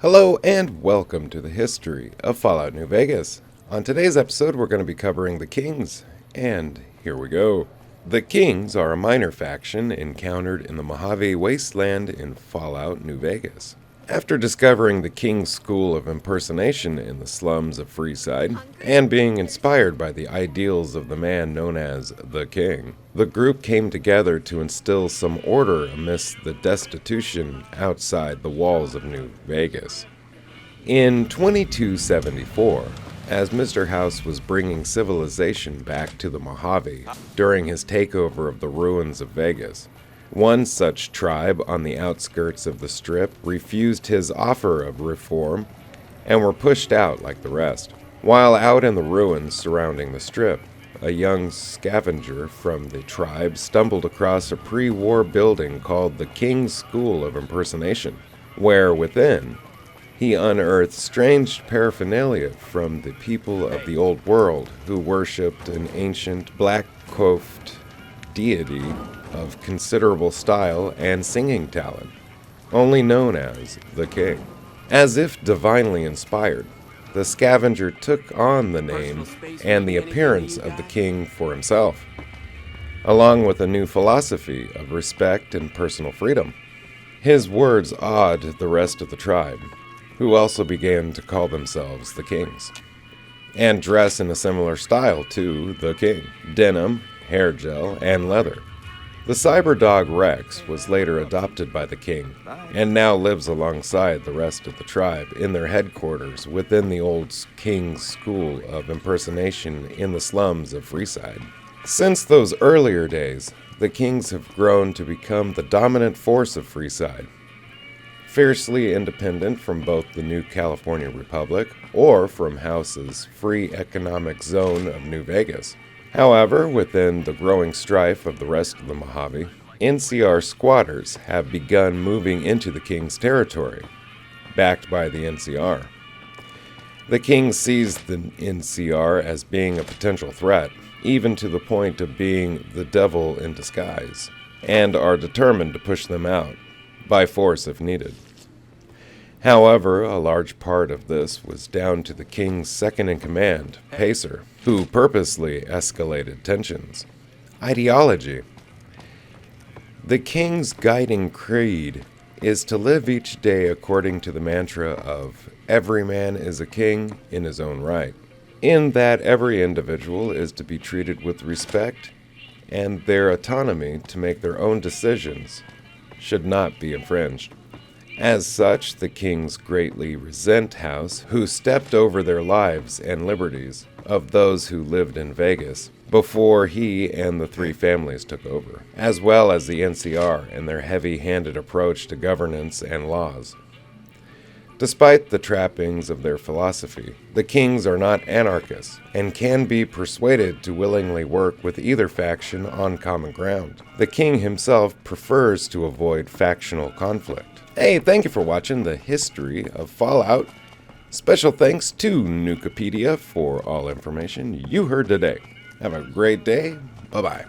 Hello and welcome to the history of Fallout New Vegas. On today's episode we're going to be covering the Kings, and here we go. The Kings are a minor faction encountered in the Mojave Wasteland in Fallout New Vegas. After discovering the King's school of impersonation in the slums of Freeside, and being inspired by the ideals of the man known as the King, the group came together to instill some order amidst the destitution outside the walls of New Vegas. In 2274, as Mr. House was bringing civilization back to the Mojave during his takeover of the ruins of Vegas, one such tribe on the outskirts of the Strip refused his offer of reform and were pushed out like the rest. While out in the ruins surrounding the Strip, a young scavenger from the tribe stumbled across a pre-war building called the King's School of Impersonation, where within he unearthed strange paraphernalia from the people of the old world who worshipped an ancient black-coifed deity of considerable style and singing talent, only known as the King. As if divinely inspired, the scavenger took on the name and the appearance of the King for himself, along with a new philosophy of respect and personal freedom. His words awed the rest of the tribe, who also began to call themselves the Kings, and dress in a similar style to the King: denim, hair gel, and leather. The cyber dog Rex was later adopted by the King, and now lives alongside the rest of the tribe in their headquarters within the old King's School of Impersonation in the slums of Freeside. Since those earlier days, the Kings have grown to become the dominant force of Freeside, fiercely independent from both the new California Republic or from House's free economic zone of New Vegas. However, within the growing strife of the rest of the Mojave, NCR squatters have begun moving into the King's territory, backed by the NCR. The King sees the NCR as being a potential threat, even to the point of being the devil in disguise, and are determined to push them out, by force if needed. However, a large part of this was down to the King's second-in-command, Pacer, who purposely escalated tensions. Ideology. The King's guiding creed is to live each day according to the mantra of every man is a king in his own right, in that every individual is to be treated with respect, and their autonomy to make their own decisions should not be infringed. As such, the Kings greatly resent House, who stepped over their lives and liberties of those who lived in Vegas before he and the three families took over, as well as the NCR and their heavy-handed approach to governance and laws. Despite the trappings of their philosophy, the Kings are not anarchists and can be persuaded to willingly work with either faction on common ground. The King himself prefers to avoid factional conflict. Hey, thank you for watching the history of Fallout. Special thanks to Nukipedia for all information you heard today. Have a great day. Bye-bye.